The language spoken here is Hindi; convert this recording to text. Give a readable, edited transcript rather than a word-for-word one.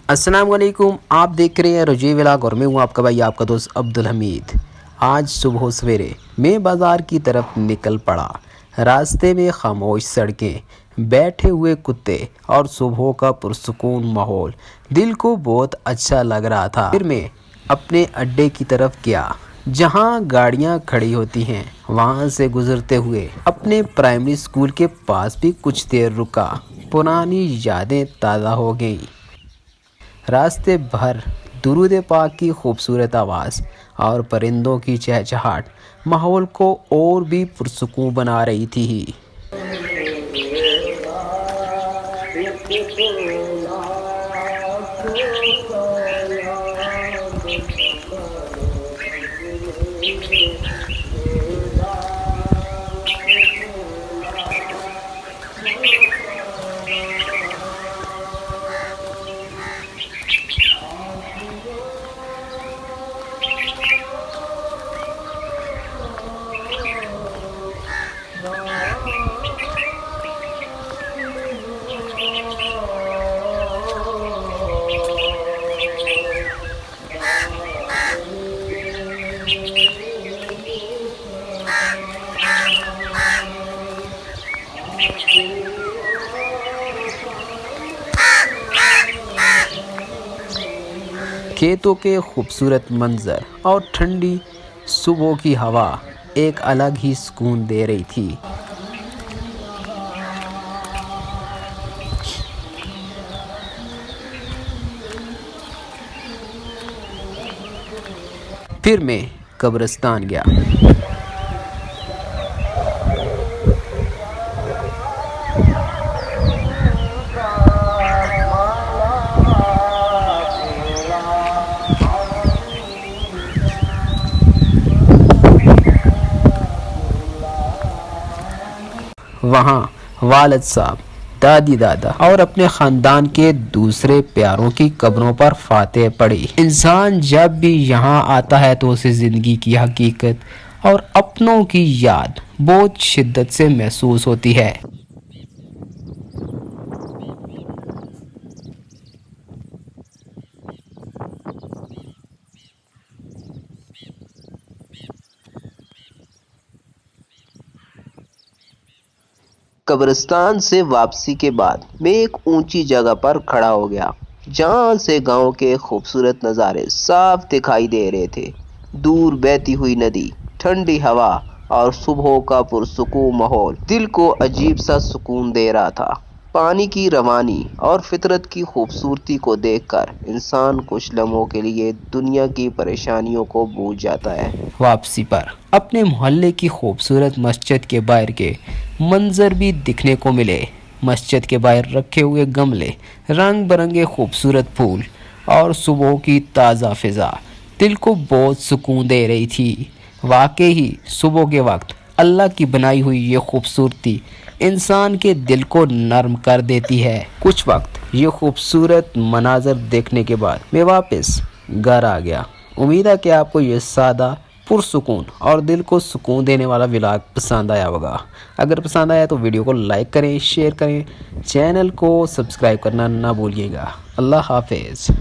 अस्सलाम वालेकुम। आप देख रहे हैं रुजी व्लॉग और मैं हूँ आपका भाई आपका दोस्त अब्दुल हमीद। आज सुबह सवेरे मैं बाज़ार की तरफ निकल पड़ा। रास्ते में खामोश सड़कें, बैठे हुए कुत्ते और सुबह का पुरसुकून माहौल दिल को बहुत अच्छा लग रहा था। फिर मैं अपने अड्डे की तरफ गया जहाँ गाड़ियाँ खड़ी होती हैं। वहाँ से गुजरते हुए अपने प्राइमरी स्कूल के पास भी कुछ देर रुका। पुरानी यादें ताज़ा हो गईं। रास्ते भर दुरूद पाक की खूबसूरत आवाज़ और परिंदों की चहचहाट माहौल को और भी पुरसुकून बना रही थी। खेतों के खूबसूरत मंजर और ठंडी सुबह की हवा एक अलग ही सुकून दे रही थी। फिर मैं कब्रिस्तान गया। वहाँ वालिद साहब, दादी दादा और अपने ख़ानदान के दूसरे प्यारों की कब्रों पर फातिहा पड़ी। इंसान जब भी यहाँ आता है तो उसे ज़िंदगी की हकीकत और अपनों की याद बहुत शिद्दत से महसूस होती है। कब्रिस्तान से वापसी के बाद मैं एक ऊंची जगह पर खड़ा हो गया जहां से गांव के खूबसूरत नज़ारे साफ दिखाई दे रहे थे। दूर बहती हुई नदी, ठंडी हवा और सुबह का पुरसुकून माहौल दिल को अजीब सा सुकून दे रहा था। पानी की रवानी और फितरत की खूबसूरती को देखकर इंसान कुछ लम्हों के लिए दुनिया की परेशानियों को भूल जाता है। वापसी पर अपने मोहल्ले की खूबसूरत मस्जिद के बाहर के मंजर भी दिखने को मिले। मस्जिद के बाहर रखे हुए गमले, रंग बिरंगे खूबसूरत फूल और सुबह की ताज़ा फिज़ा दिल को बहुत सुकून दे रही थी। वाकई ही सुबह के वक्त अल्लाह की बनाई हुई ये खूबसूरती इंसान के दिल को नर्म कर देती है। कुछ वक्त ये खूबसूरत मनाजर देखने के बाद मैं वापस घर आ गया। उम्मीद है कि आपको ये सादा, पुरसुकून और दिल को सुकून देने वाला व्लॉग पसंद आया होगा। अगर पसंद आया तो वीडियो को लाइक करें, शेयर करें, चैनल को सब्सक्राइब करना ना भूलिएगा। अल्लाह हाफिज़।